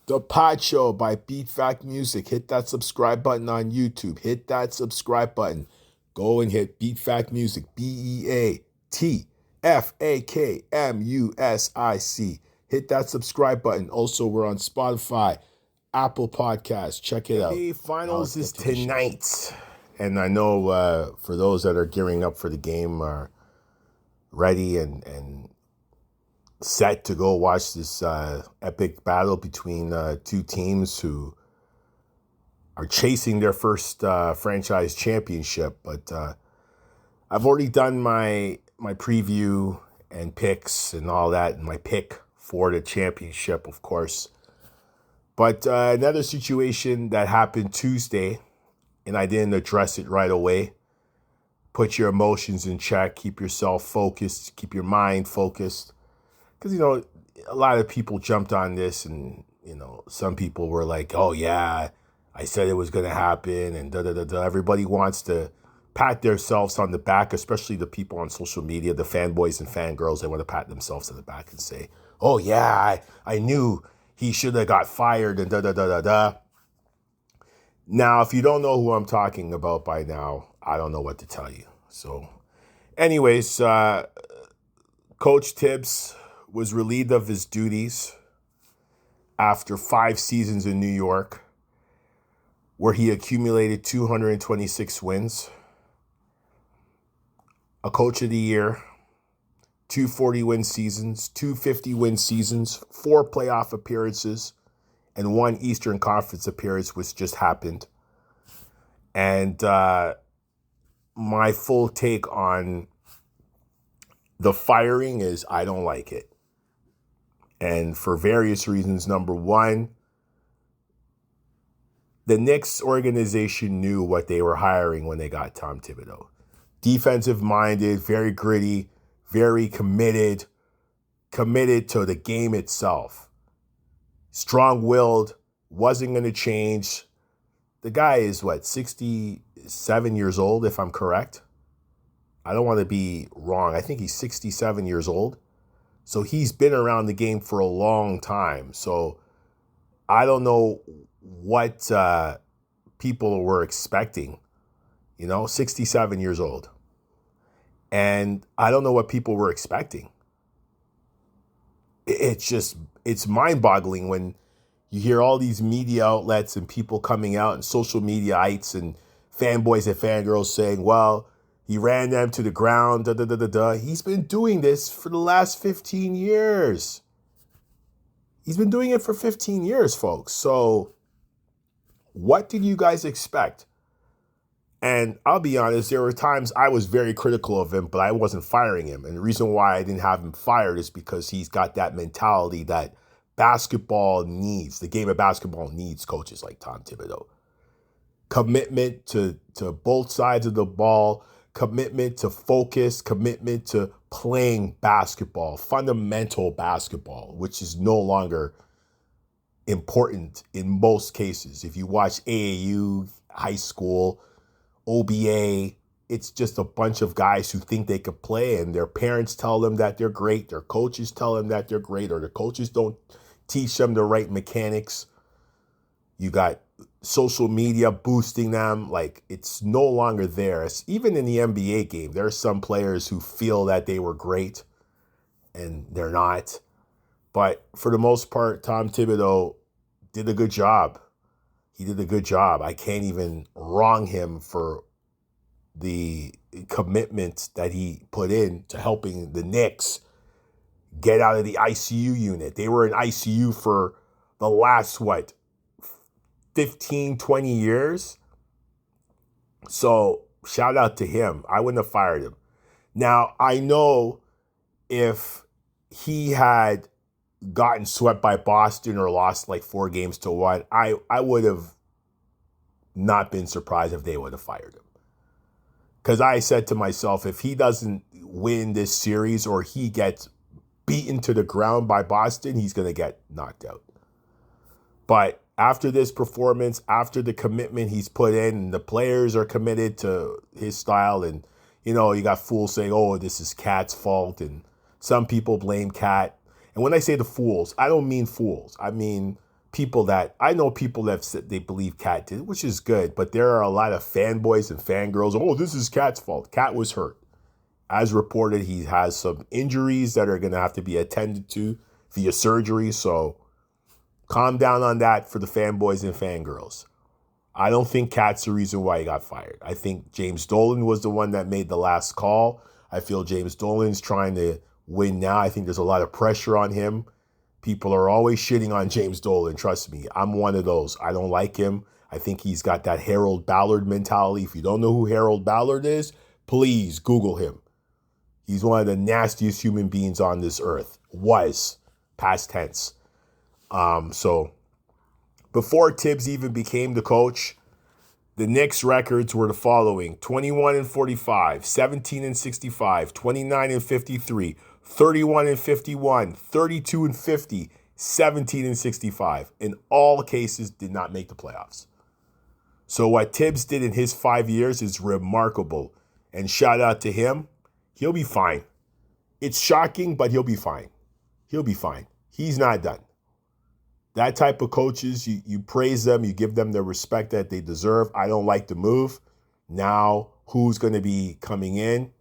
The Pod Show by Beat Fact Music. Hit that subscribe button on YouTube. Hit that subscribe button. Go and hit Beat Fact Music. BeatFakMusic. Hit that subscribe button. Also, we're on Spotify, Apple Podcasts. Check it out. NBA Finals is tonight. And I know for those that are gearing up for the game are ready and set to go watch this epic battle between two teams who are chasing their first franchise championship. But I've already done my preview and picks and all that, and my pick for the championship, of course. But another situation that happened Tuesday, and I didn't address it right away. Put your emotions in check. Keep yourself focused. Keep your mind focused. Because, a lot of people jumped on this and, some people were like, oh, yeah, I said it was going to happen and da-da-da-da. Everybody wants to pat themselves on the back, especially the people on social media, the fanboys and fangirls. They want to pat themselves on the back and say, oh, yeah, I knew he should have got fired and da-da-da-da-da. Now, if you don't know who I'm talking about by now, I don't know what to tell you. So, anyways, Coach Thibs was relieved of his duties after 5 seasons in New York, where he accumulated 226 wins, a Coach of the Year, 240-win seasons, 250-win seasons, 4 playoff appearances, and 1 Eastern Conference appearance, which just happened. And my full take on the firing is I don't like it. And for various reasons. Number one, the Knicks organization knew what they were hiring when they got Tom Thibodeau. Defensive-minded, very gritty, very committed to the game itself. Strong-willed, wasn't going to change. The guy is, 67 years old, if I'm correct? I don't want to be wrong. I think he's 67 years old. So he's been around the game for a long time. So I don't know what people were expecting. 67 years old. And I don't know what people were expecting. It's mind-boggling when you hear all these media outlets and people coming out and social mediaites and fanboys and fangirls saying, well, he ran them to the ground, da-da-da-da-da. He's been doing this for the last 15 years. He's been doing it for 15 years, folks. So what did you guys expect? And I'll be honest, there were times I was very critical of him, but I wasn't firing him. And the reason why I didn't have him fired is because he's got that mentality that basketball needs, the game of basketball needs coaches like Tom Thibodeau. Commitment to both sides of the ball, commitment to focus, commitment to playing basketball, fundamental basketball, which is no longer important in most cases. If you watch AAU, high school, OBA, it's just a bunch of guys who think they could play and their parents tell them that they're great, their coaches tell them that they're great, or the coaches don't teach them the right mechanics. You got social media boosting them. Like, it's no longer there. Even in the NBA game, there are some players who feel that they were great and they're not. But for the most part, Tom Thibodeau did a good job. He did a good job. I can't even wrong him for the commitment that he put in to helping the Knicks get out of the ICU unit. They were in ICU for the last, 15, 20 years. So shout out to him. I wouldn't have fired him. Now, I know if he had gotten swept by Boston or lost 4-1, I would have not been surprised if they would have fired him. Because I said to myself, if he doesn't win this series or he gets beaten to the ground by Boston, he's going to get knocked out. But after this performance, after the commitment he's put in, and the players are committed to his style, and, you got fools saying, oh, this is Cat's fault, and some people blame Cat. And when I say the fools, I don't mean fools. I mean I know people that have said they believe Cat did, which is good, but there are a lot of fanboys and fangirls. Oh, this is Cat's fault. Cat was hurt. As reported, he has some injuries that are going to have to be attended to via surgery. So calm down on that for the fanboys and fangirls. I don't think Cat's the reason why he got fired. I think James Dolan was the one that made the last call. I feel James Dolan's trying to win now. I think there's a lot of pressure on him. People are always shitting on James Dolan. Trust me, I'm one of those. I don't like him. I think he's got that Harold Ballard mentality. If you don't know who Harold Ballard is, please Google him. He's one of the nastiest human beings on this earth. Was, past tense. So before Thibs even became the coach, the Knicks records were the following: 21-45, 17-65, 29-53, 31-51, 32-50, 17-65. In all cases, did not make the playoffs. So what Thibs did in his 5 years is remarkable. And shout out to him. He'll be fine. It's shocking, but he'll be fine. He'll be fine. He's not done. That type of coaches, you praise them, you give them the respect that they deserve. I don't like the move. Now, who's going to be coming in?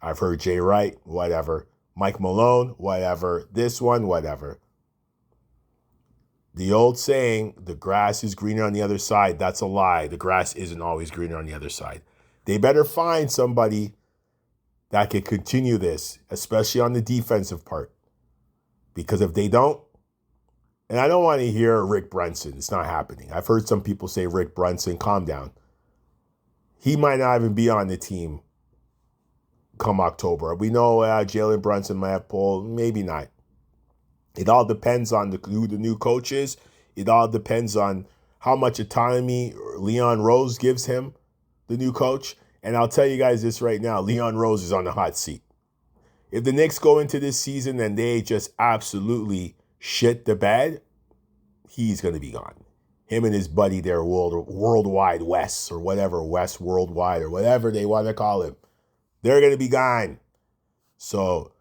I've heard Jay Wright, whatever. Mike Malone, whatever. This one, whatever. The old saying, the grass is greener on the other side, that's a lie. The grass isn't always greener on the other side. They better find somebody that can continue this, especially on the defensive part. Because if they don't, and I don't want to hear Rick Brunson. It's not happening. I've heard some people say Rick Brunson, calm down. He might not even be on the team come October. We know Jalen Brunson might have pulled, maybe not. It all depends on who the new coach is. It all depends on how much autonomy Leon Rose gives him, the new coach. And I'll tell you guys this right now, Leon Rose is on the hot seat. If the Knicks go into this season and they just absolutely shit the bed, he's going to be gone. Him and his buddy there, Worldwide West or whatever, West Worldwide or whatever they want to call him, they're going to be gone. So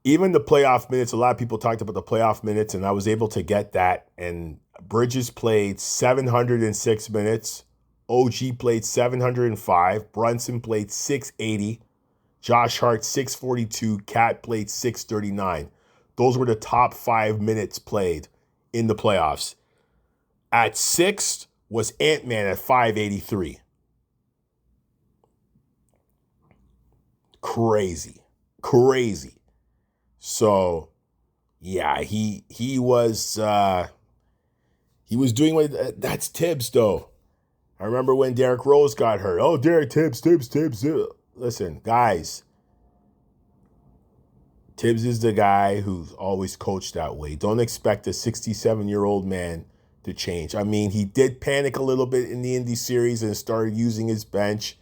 even the playoff minutes, a lot of people talked about the playoff minutes, and I was able to get that. And Bridges played 706 minutes. OG played 705. Brunson played 680. Josh Hart 642. Cat played 639. Those were the top 5 minutes played in the playoffs. At 6th was Ant-Man at 583. Crazy. So, yeah, he was doing what that's Thibs though. I remember when Derrick Rose got hurt. Oh, Derrick Thibs. Listen, guys. Thibs is the guy who's always coached that way. Don't expect a 67-year-old man to change. I mean, he did panic a little bit in the Indy series and started using his bench.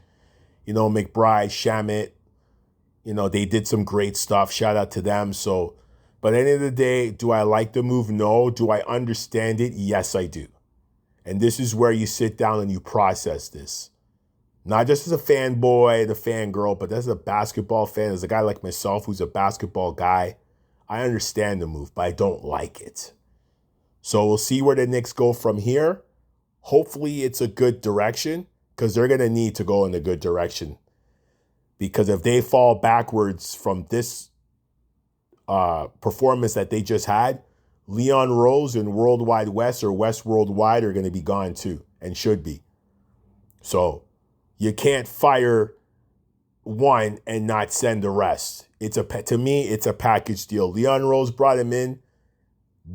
You know, McBride, Shamet, you know, they did some great stuff. Shout out to them. So, but at the end of the day, do I like the move? No. Do I understand it? Yes, I do. And this is where you sit down and you process this. Not just as a fanboy, the fangirl, but as a basketball fan, as a guy like myself who's a basketball guy, I understand the move, but I don't like it. So we'll see where the Knicks go from here. Hopefully it's a good direction, because they're going to need to go in a good direction. Because if they fall backwards from this performance that they just had, Leon Rose and Worldwide West or West Worldwide are going to be gone too, and should be. So you can't fire one and not send the rest. To me, it's a package deal. Leon Rose brought him in,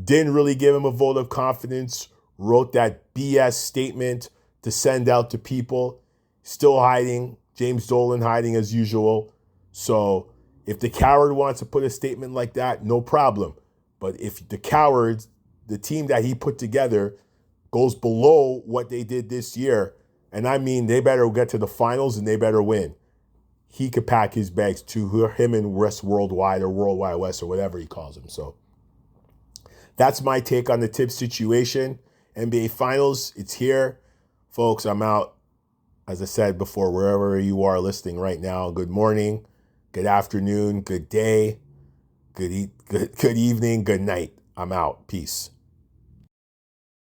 didn't really give him a vote of confidence, wrote that BS statement to send out to people, still hiding. James Dolan hiding as usual. So if the coward wants to put a statement like that, no problem. But if the cowards, the team that he put together, goes below what they did this year, and I mean they better get to the finals and they better win, he could pack his bags to him and West Worldwide or Worldwide West or whatever he calls them. So that's my take on the Thibs situation. NBA Finals, it's here. Folks, I'm out. As I said before, wherever you are listening right now, good morning, good afternoon, good day, good evening, good night. I'm out. Peace.